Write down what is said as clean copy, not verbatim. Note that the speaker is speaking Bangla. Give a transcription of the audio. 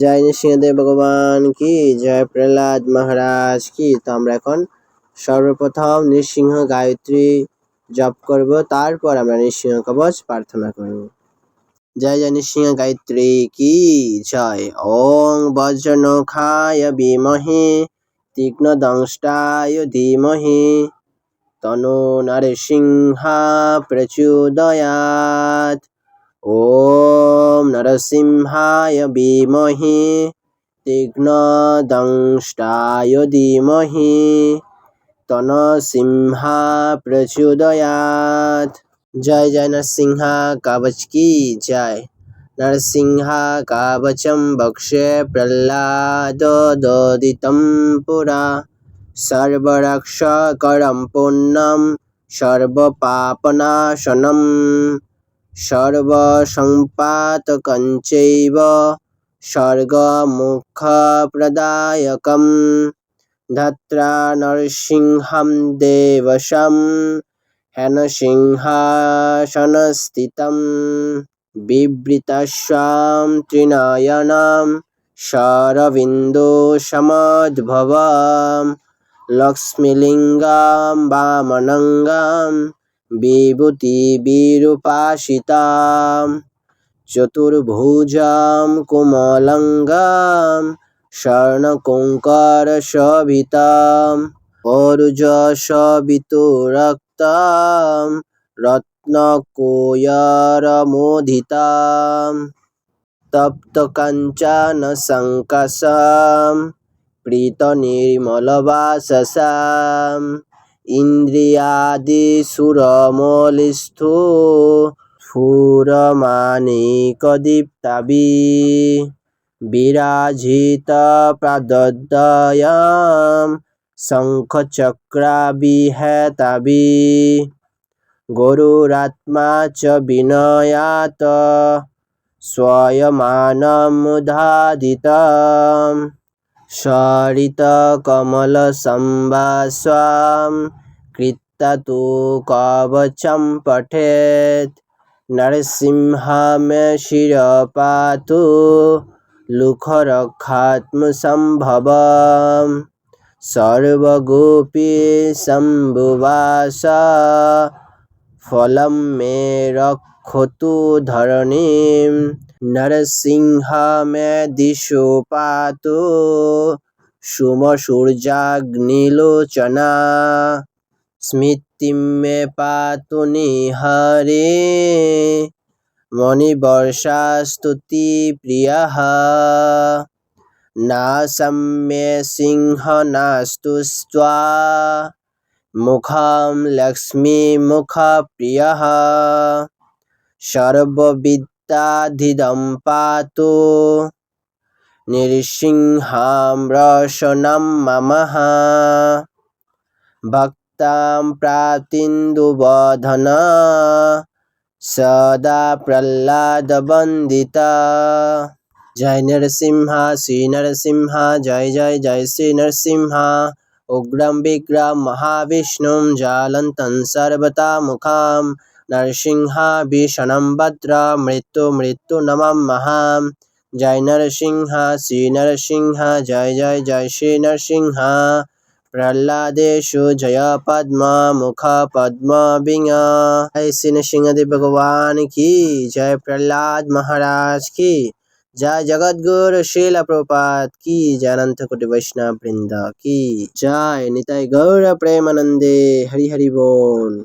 জয় নৃসিংহদেব ভগবান কি জয়, প্রহ্লাদ মহারাজ কি। তো আমরা এখন সর্বপ্রথম নৃসিংহ গায়ত্রী জপ করব, তারপর আমরা নৃসিংহ কবচ প্রার্থনা করব। জয় জয় নৃসিংহ গায়ত্রী কি জয়। ওং বজ্রনখায় বিমহে তীক্ষ্ণদংষ্টায় ধীমহি তনো নরসিংহা প্রচোদয়াৎ। ওম নরসিংহায় বিমহে তীক্ষ্ণদংষ্টায় ধীমহি তনো সিংহা প্রচোদয়াৎ। জয় জয় নরসিংহা কবচ কি জয়। নরসিংহা কবচম বক্ষে প্রহ্লাদোদিতম পুরা সর্বরক্ষকরম পুণ্যম সর্বপাপনাশনম সর্বসম্পাতকঞ্চৈব স্বর্গমোক্ষপ্রদায়কম ধত্রা নরসিংহম দেবশম হেন সিংহাসনস্থিতম বিবৃতস্বাম ত্রিনয়নম শরবিন্দু সমদ্ভবম লক্ষ্মীলিঙ্গম বামনঙ্গম বিভূতিবিরূপাসিতাম চতুর্ভুজম কোমলঙ্গম স্বর্ণকুঙ্করশোভিতম ওরজশবিতুরক্তম রত্নকুয়রমোদিতম তপ্তকাঞ্চন সংকাশম প্রীতনির্মলবাসসাম ইন্দ্রিয়াদিসুরমৌলিস্থু স্ফুরমাণিকদীপ্তাभिः বিরাজিতপ্রাদদ্বয়ম শঙ্খচক্রাবিহেতাभिः গরুরাত্মা চ বিনয়াত স্বয়মানমুদাদিতম সরিতকমলসম্ভাস্বাম কৃত্বা তু কবচম পঠেৎ নরসিংহ মে শিরপাতু লুখরক্ষাত্মসম্ভবম সর্বগোপী শম্ভুবাস ফলম মে রক্ষতু ধরণীম নরসিংহ মে দিশো পাতু সোমসূর্যাগ্নিলোচনা স্মৃতিম মে পাতু নিহরে মণিবর্ষাস্তুতিপ্রিয়ঃ নাসম মে সিংহনাস্তুস্ত্বা মুখম লক্ষ্মীমুখপ্রিয়ঃ সর্ববিদ্যাধিদম পাতু নৃসিংহম রসনম মমঃ ভক্তাম প্রাপ্তিন্দুবধন সদা প্রহ্লাদবন্দিতা। জয় নরসিংহ শ্রী নরসিংহ জয় জয় জয় শ্রী নরসিংহ উগ্রম বিগ্রম মহাবিষ্ণুম জ্বলন্तं সর্বতোমুখম নরসিংহ ভীষণম ভদ্র মৃত্যু মৃত্যু নমাম্যহ। জয় নরসিংহ শ্রী নরসিংহ জয় জয় জয় শ্রী নরসিংহ প্রহ্লাদেশু জয় পদ্ম মুখ পদ্ম বিং। জয় শ্রী নৃসিংহদেব ভগবান কি জয়, প্রহ্লাদ মহারাজ কি जय जगद्गुरु श्रील प्रभुपाद की जय, अनंत कोटि वैष्णव वृंद की जय, निताय गौर प्रेमानंदे हरि हरि बोल।